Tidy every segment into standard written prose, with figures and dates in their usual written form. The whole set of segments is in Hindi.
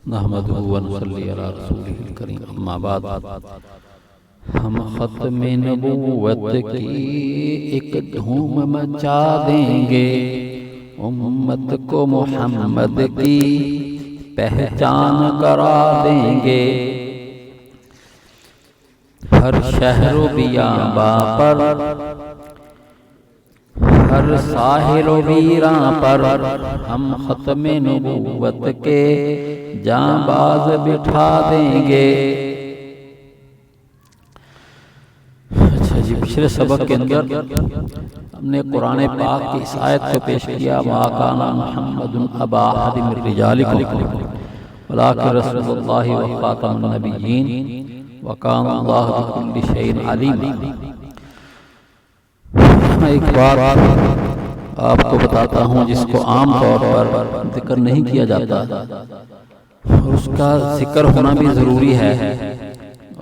नहमदुहु व नसल्ली अला रसूलिहिल करीम, अम्मा बाद। हम ख़त्म नबूवत की एक धूम मचा देंगे, उम्मत को मोहम्मद की पहचान करा देंगे। हर शहरो बियाबा पर, हर साहिरो वीरां पर हम ख़त्म नबूवत के जांबाज बिठा देंगे। अच्छा जी, पिछले सबक के अंदर हमने कुरान पाक की इस आयत को पेश किया, मा काना मुहम्मदुन अबा अहदिम मिन रिजालिकुम वलाकिन रसूलुल्लाहि व खातमुन नबिय्यीन व काना अल्लाहु बिकुल्लि शैइन अलीम। एक बात आपको बताता हूँ जिसको आम तौर पर जिक्र नहीं किया जाता, और उसका जिक्र होना भी ज़रूरी है,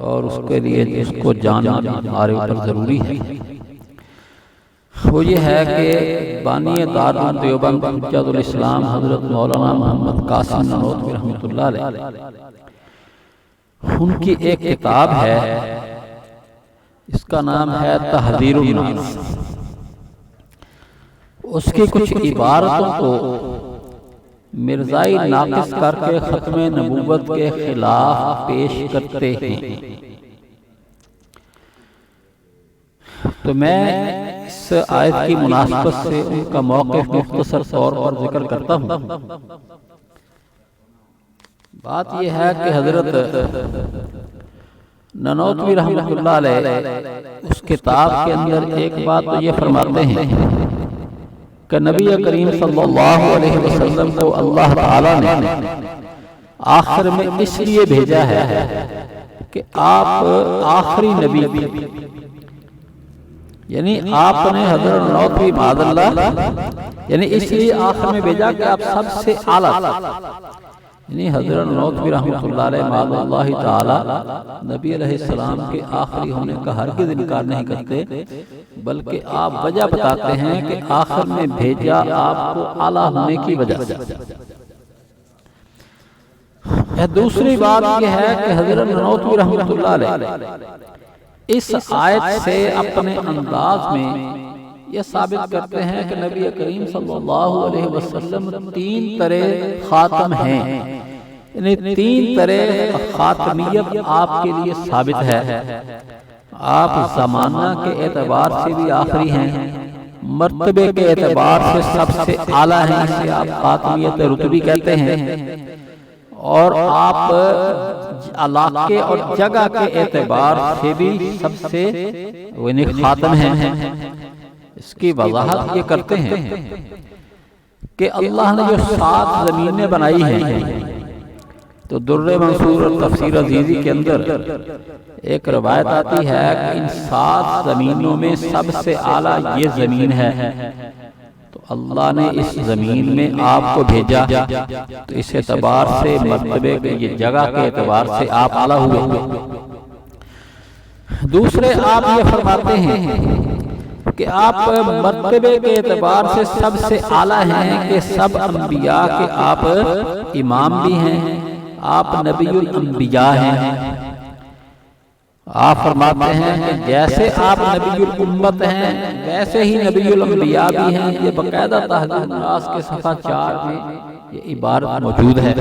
और उसके लिए उसको जानना भी हमारे ऊपर ज़रूरी है। वो ये है कि बानी दारुल देवबंद हुज्जतुल इस्लाम हज़रत मौलाना मोहम्मद कासिम ननौतवी रहमतुल्लाह अलैह, उनकी एक किताब है, इसका नाम है तहज़ीरुन नास। उसकी कुछ इबारतों को मिर्ज़ाई नाक़िस करके ख़त्म नबूवत के खिलाफ पेश करते हैं। तो मैं इस आयत की मुनासबत से उनका मौक़िफ़ मुख्तसर तौर पर जिक्र करता हूँ। बात यह है कि हज़रत ननौतवी रहमतुल्लाह अलैह उस किताब के अंदर एक बात तो ये फरमाते हैं कि नबी करीम सल्लल्लाहु अलैहि वसल्लम को अल्लाह ताला ने आखिर में इसलिए भेजा है कि आप आखिरी नबी, यानी आपने हज़रत ननौतवी मादल्लाह, यानी इसलिए आखिर में भेजा कि आप सबसे आला, यानी हज़रत ननौतवी रहमतुल्लाह अलैह मादल्लाहि ताला नबी अलैहिस्सलाम के आखिरी होने का हरगिज़ इनकार नहीं करते, बल्कि आप वजह बताते हैं कि आखिर में भेजा आपको आला होने की वजह से। दूसरी बात यह है कि हज़रत ननौतवी रहमतुल्लाह अलैह इस आयत से अपने अंदाज में यह साबित करते हैं कि नबी करीम सल्लल्लाहु अलैहि वसल्लम तीन तरह खातम हैं, यानी तीन तरह खातमियत आपके लिए साबित है। आप ज़माना के एतबार से भी आखिरी हैं, मर्तबे के एतबार से सबसे आला हैं, इसे आप खातमियत रुतबी कहते हैं, और आप इलाके और जगह के एतबार से भी सबसे खातम हैं। इसकी वजाहत ये करते हैं कि अल्लाह ने जो 7 ज़मीनें बनाई हैं, तो दुर्र मंसूर और तफसीर अजीज़ी के अंदर एक रवायत आती है कि इन 7 ज़मीनों में सबसे आला ये ज़मीन है। तो अल्लाह ने इस ज़मीन में आपको भेजा, तो इस एतबार से मर्तबे के ये जगह के एतबार से आप आला हुए। दूसरे आप ये फरमाते हैं कि आप मर्तबे के एतबार से सबसे आला हैं कि सब अंबिया के आप इमाम भी हैं, आप नबीउल अंबिया हैं। आप फरमाते हैं कि जैसे आप नबीउल उम्मत हैं, वैसे ही नबीउल अंबिया भी हैं। ये बाकायदा तहज़ीरुन नास के सफ़ा 4 में ये इबारत मौजूद है।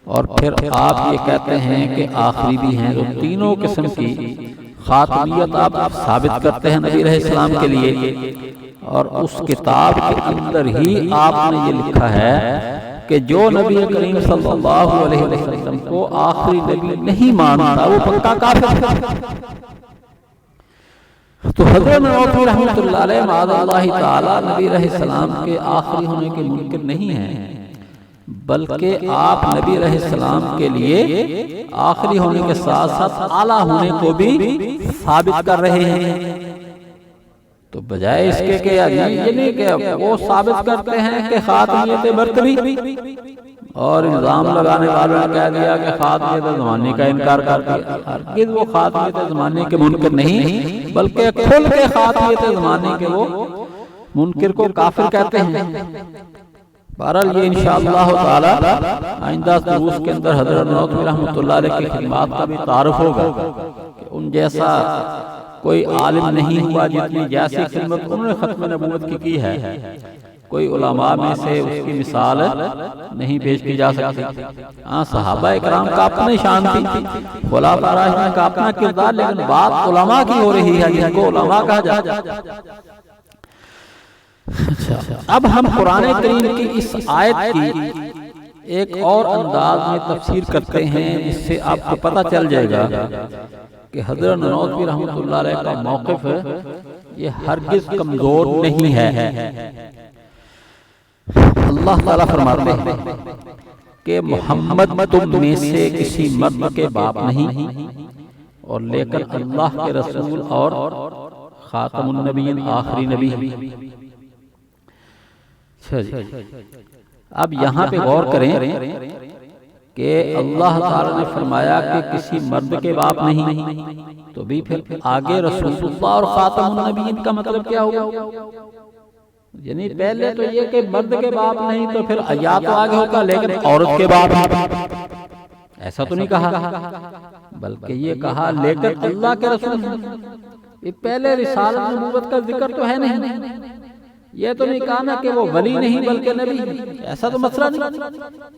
और फिर आप ये कहते हैं कि आखिरी भी हैं। तो तीनों किस्म की खातमियत आप साबित करते हैं नबी अलैहिस्सलाम के लिए, और उस किताब के अंदर ही आपने ये लिखा है कि जो नबी करीम सल्लल्लाहु अलैहि वसल्लम को आखिरी नबी नहीं मानता वो पक्का काफिर है। तो हज़रत ननौतवी रहमतुल्लाह अलैह मादल्लाहि ताला नबी अलैहिस्सलाम के आखिरी होने के मुनकिर नहीं हैं, बल्कि आप नबी अलैहिस्सलाम के लिए आखिरी होने के साथ साथ आला होने को भी साबित कर रहे हैं। तो बजाय इसके कि ये नहीं कि वो साबित करते हैं कि खातमियत मर्तबी, और इल्जाम लगाने वालों ने कह दिया कि खातमियत ज़माने का इनकार कर दिया। हरगिज़ वो खातमियत ज़माने के मुनकिर नहीं, बल्कि खुल के खातमियत ज़माने के वो मुनकिर को काफिर कहते हैं। बहरहाल ये इंशाअल्लाह ताला आइंदा दुरूस के अंदर हज़रत नौतवी रहमतुल्लाह अलैह की खिदमत का भी तारुफ होगा कि उन जैसा कोई आलिम नहीं हुआ जितनी जैसी खिदमत उन्होंने खत्म नबूवत की है। कोई उलमा में से उसकी मिसाल नहीं पेश की जा सकती। हाँ, सहाबा इकराम का अपना शान थी, खुलाफा राशिदीन का अपना किरदार, लेकिन बात उलमा की हो रही है जिनको उलमा कहा जाता है। अच्छा, अब हम कुरान करीम की इस आयत की एक और अंदाज में तफसीर करते हैं, जिससे आपको पता चल जाएगा कि हज़रत नौतवी रहमतुल्लाह अलैह का मौक़िफ़ ये हरगिज़ कमज़ोर नहीं है। अल्लाह ताला फरमाते हैं कि मोहम्मद तुम में से किसी मर्द के बाप नहीं, और लेकिन अल्लाह के रसूल और खातमुन नबीय्यीन आखिरी नबी। अब यहाँ पे गौर करें कि अल्लाह ताला ने फरमाया कि किसी मर्द के बाप नहीं, तो भी फिर आगे रसूलुल्लाह और खातमुन नबीय्यीन का मतलब क्या होगा? यानी पहले तो ये कि मर्द के बाप नहीं, तो फिर या तो आगे होगा लेकिन औरत के बाप, ऐसा तो नहीं कहा, बल्कि ये कहा लेकिन अल्लाह के रसूल। ये पहले रिसालत नबूवत का जिक्र तो है नहीं, ये तो नहीं कहा ना कि वो वली नहीं बल्कि नबी, ऐसा तो मसला नहीं।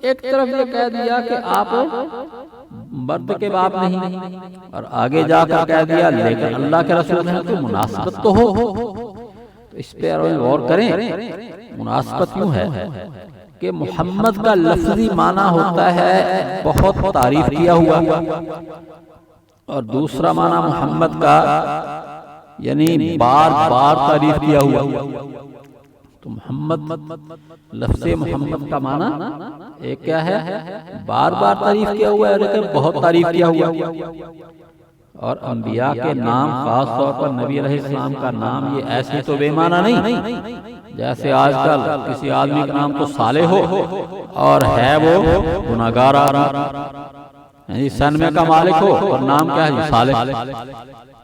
एक तरफ ये कह दिया कि आप मर्द के बाप नहीं, और आगे जाकर कह दिया लेकिन अल्लाह के रसूल हैं, तो मुनासिबत तो हो। इस पे गौर करें, मुनासिबत क्यों है कि मोहम्मद का लफ्जी माना होता है बहुत तारीफ किया हुआ, और दूसरा माना मोहम्मद का यानी बार बार तारीफ किया हुआ। तो मोहम्मद लफ्ज़ मोहम्मद का माना एक क्या है, बार बार तारीफ किया हुआ है, लेकिन बहुत तारीफ किया हुआ। और अंबिया के नाम, खास तौर पर नबी अलैहिस्सलाम का नाम, ये ऐसे तो बेमाना नहीं जैसे आजकल किसी आदमी का नाम तो सालेह हो और है वो गुनाहगार आदमी, सन में का मालिक हो और नाम क्या है सालेह।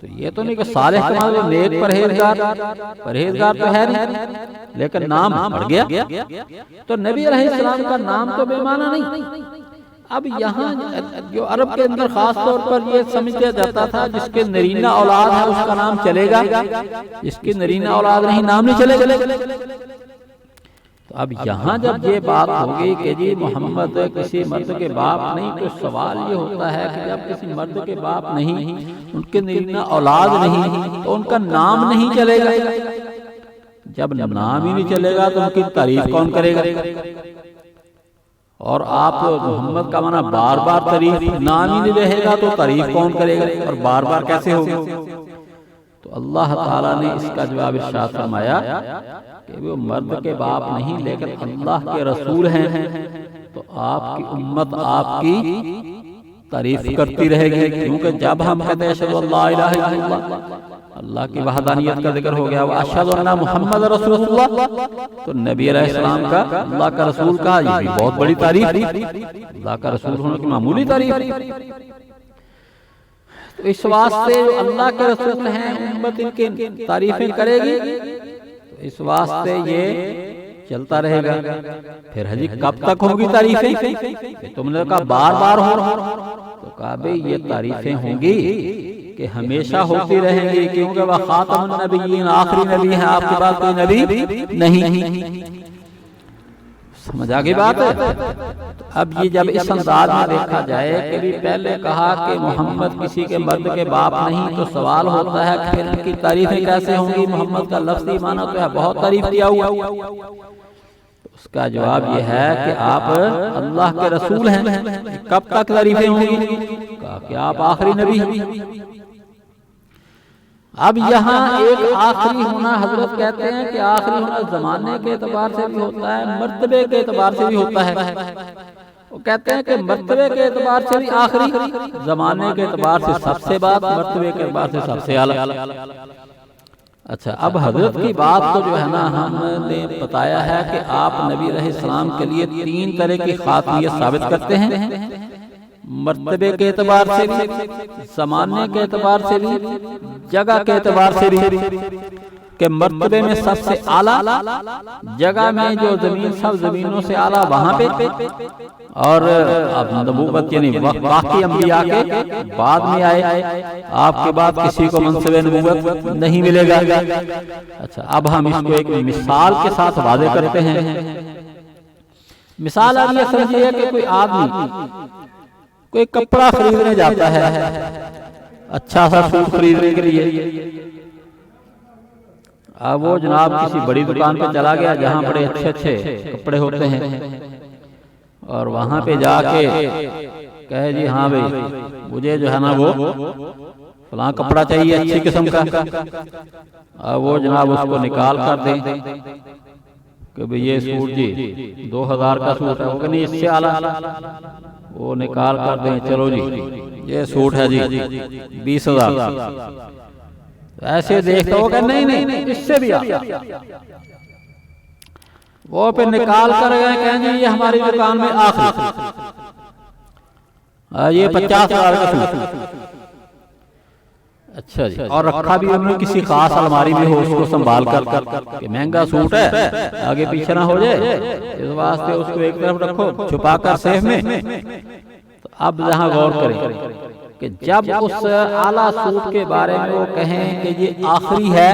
तो ये तो नहीं कि सालेह का मतलब नेक परहेजगार तो है नहीं, लेकिन नाम बढ़ गया। तो नबी अलैहिस्सलाम का नाम तो बेमाना नहीं। अब यहाँ जो अरब के अंदर खास तौर पर ये समझा जाता था जिसके नरीना औलाद है उसका नाम चलेगा, जिसकी नरीना औलाद नहीं नाम नहीं चलेगा। तो अब यहाँ जब ये बात होगी कि जी मोहम्मद किसी मर्द के बाप नहीं, तो सवाल ये होता है कि जब किसी मर्द के बाप नहीं, उनके नरीना औलाद नहीं, तो उनका नाम नहीं चलेगा। जब नाम ही नहीं चलेगा तो उनकी तारीफ कौन करेगा? और आप मोहम्मद का माना बार बार तारीफ, नाम ही नहीं रहेगा तो तारीफ कौन करेगा, और बार बार कैसे होगा? तो अल्लाह ताला ने इसका जवाब इरशाद फरमाया कि वो मर्द के बाप नहीं लेकिन अल्लाह के रसूल हैं, तो आपकी उम्मत आपकी तारीफ करती रहेगी। क्योंकि जब हम कहते हैं अशहदु अल्ला इलाहा इल्लल्लाह, अल्लाह की वहदानियत का जिक्र हो गया, अशहदु अन्ना मुहम्मद रसूलुल्लाह, तो नबी अलैहिस्सलाम का, अल्लाह का रसूल का ये भी बहुत बड़ी तारीफ, अल्लाह का रसूल होने की मामूली तारीफ। तो इस वास्ते जो अल्लाह के रसूल हैं उम्मत इनकी तारीफें करेगी, तो इस वास्ते ये चलता रहेगा। फिर हजी कब तक होगी तारीफें? तुमने कहा बार बार हो, तो कहा भाई ये तारीफें होंगी कि हमेशा होती रहेंगी, क्योंकि वह खातमुन नबिय्यीन आखिरी नबी है, आपके पास कोई नबी नहीं। समझ आ गई बात है? तो अब ये जब इस अंदाज में देखा जाए कि भी पहले कहा कि मोहम्मद किसी के मर्द के बाप नहीं, तो सवाल होता है कि फिर इनकी तारीफें कैसे होंगी? मोहम्मद का लफ्ज़ी माना तो है बहुत तारीफ किया हुआ। उसका जवाब यह है कि आप अल्लाह के रसूल हैं, कब तक तारीफें होंगी? कहा कि आप आखिरी नबी हैं। अब यहाँ एक आखिरी होना, हजरत कहते हैं कि आखिरी होना जमाने के एतबार से भी होता है, मर्तबे के एतबार से भी होता है। वो कहते हैं कि मर्तबे के एतबार से भी आखिरी, जमाने के एतबार से सबसे बाद, मर्तबे के एतबार से सबसे आला। अच्छा, अब हजरत की बात तो जो है ना हमने बताया है कि आप नबी अलैहिस्सलाम के लिए 3 तरह की खासियत साबित करते हैं, मर्तबे के एतबार से भी, ज़माने के एतबार से भी, जगह के एतबार से भी, के मर्तबे में सबसे आला जगह में जो जमीन सब जमीनों से आला वहां पे, और अब नबूवत यानी बाकी अंबिया के बाद में आए, आपके बाद किसी को मनसब नबूवत नहीं मिलेगा। अच्छा, अब हम इसको एक मिसाल के साथ वादे करते हैं। मिसाल आप ये समझिए कि कोई आदमी कोई कपड़ा खरीदने जाता है, अच्छा सा सूट खरीदने के लिए। अब वो जनाब किसी बड़ी दुकान पे चला गया जहाँ बड़े अच्छे अच्छे कपड़े होते हैं, और वहां पे जाके कहे जी हाँ भाई मुझे जो है ना वो फलां कपड़ा चाहिए अच्छी किस्म का। अब वो जनाब उसको निकाल कर दें कि भाई ये सूट जी 2000 का सूट है, वो नहीं इससे आला, वो निकाल कर दें चलो जी ये सूट है जी 20,000। ऐसे देखता होगा नहीं नहीं इससे भी वो पे निकाल कर गए, कहेंगे ये हमारी दुकान में आखिरी ये 50,000 का सूट। अच्छा जी, और रखा भी उन्होंने किसी खास अलमारी में हो, उसको संभाल कर कि महंगा सूट है आगे पीछे ना हो जाए, इस वास्ते उसको एक तरफ रखो छुपा कर सेफ में। तो अब यहाँ गौर करें कि जब उस आला सूट के बारे में वो कहें कि ये आखिरी है,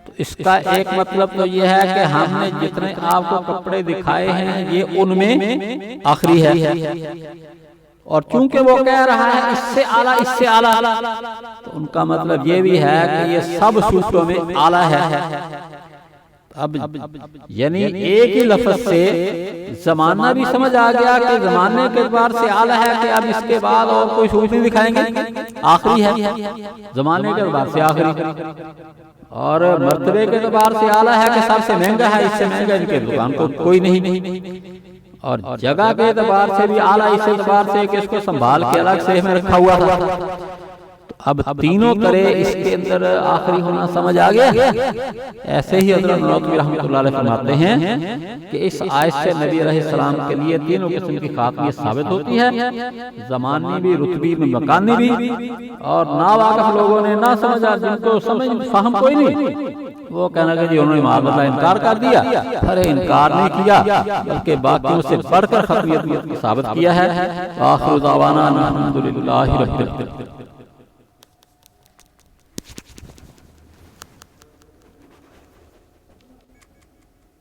तो इसका एक मतलब तो ये है कि हमने जितने आपको कपड़े दिखाए हैं ये उनमें आखिरी है, और चूंकि वो कह रहा है इससे आला, तो उनका मतलब ये भी है कि ये सब सूटों में आला है। अब यानी एक ही लफ्ज से जमाना भी समझ आ गया कि जमाने के एतबार से आला है, कि अब इसके बाद और कोई सूट नहीं दिखाएंगे, आखिरी है जमाने के एतबार से आखिरी, और मर्तबे के एतबार से आला है कि सबसे महंगा है, इससे महंगा इनके दुकान को कोई नहीं, और जगह के एतबार से भी आला इस एतबार से कि इसको संभाल के अलग से में रखा हुआ। तो अब तीनों करे इसके अंदर आखिरी होना समझ आ गया। ऐसे ही हज़रत नौतवी रहमतुल्लाह अलैह फरमाते हैं कि इस आयत से नबी अलैहिस्सलाम के लिए तीनों किस्म की खातमियत साबित होती है, ज़मानी भी, रुतबी भी, मकानी भी। और नावाकिफ लोगों ने ना समझा, जिनको समझ फहम कोई नहीं, वो कहना कि जी उन्होंने माज़अल्लाह इनकार कर दिया। अरे इनकार नहीं किया, बल्कि बाकियों से बढ़कर खतमियत साबित किया है। आखिर दावाना अल्हम्दुलिल्लाहि रब्बिल आलमीन।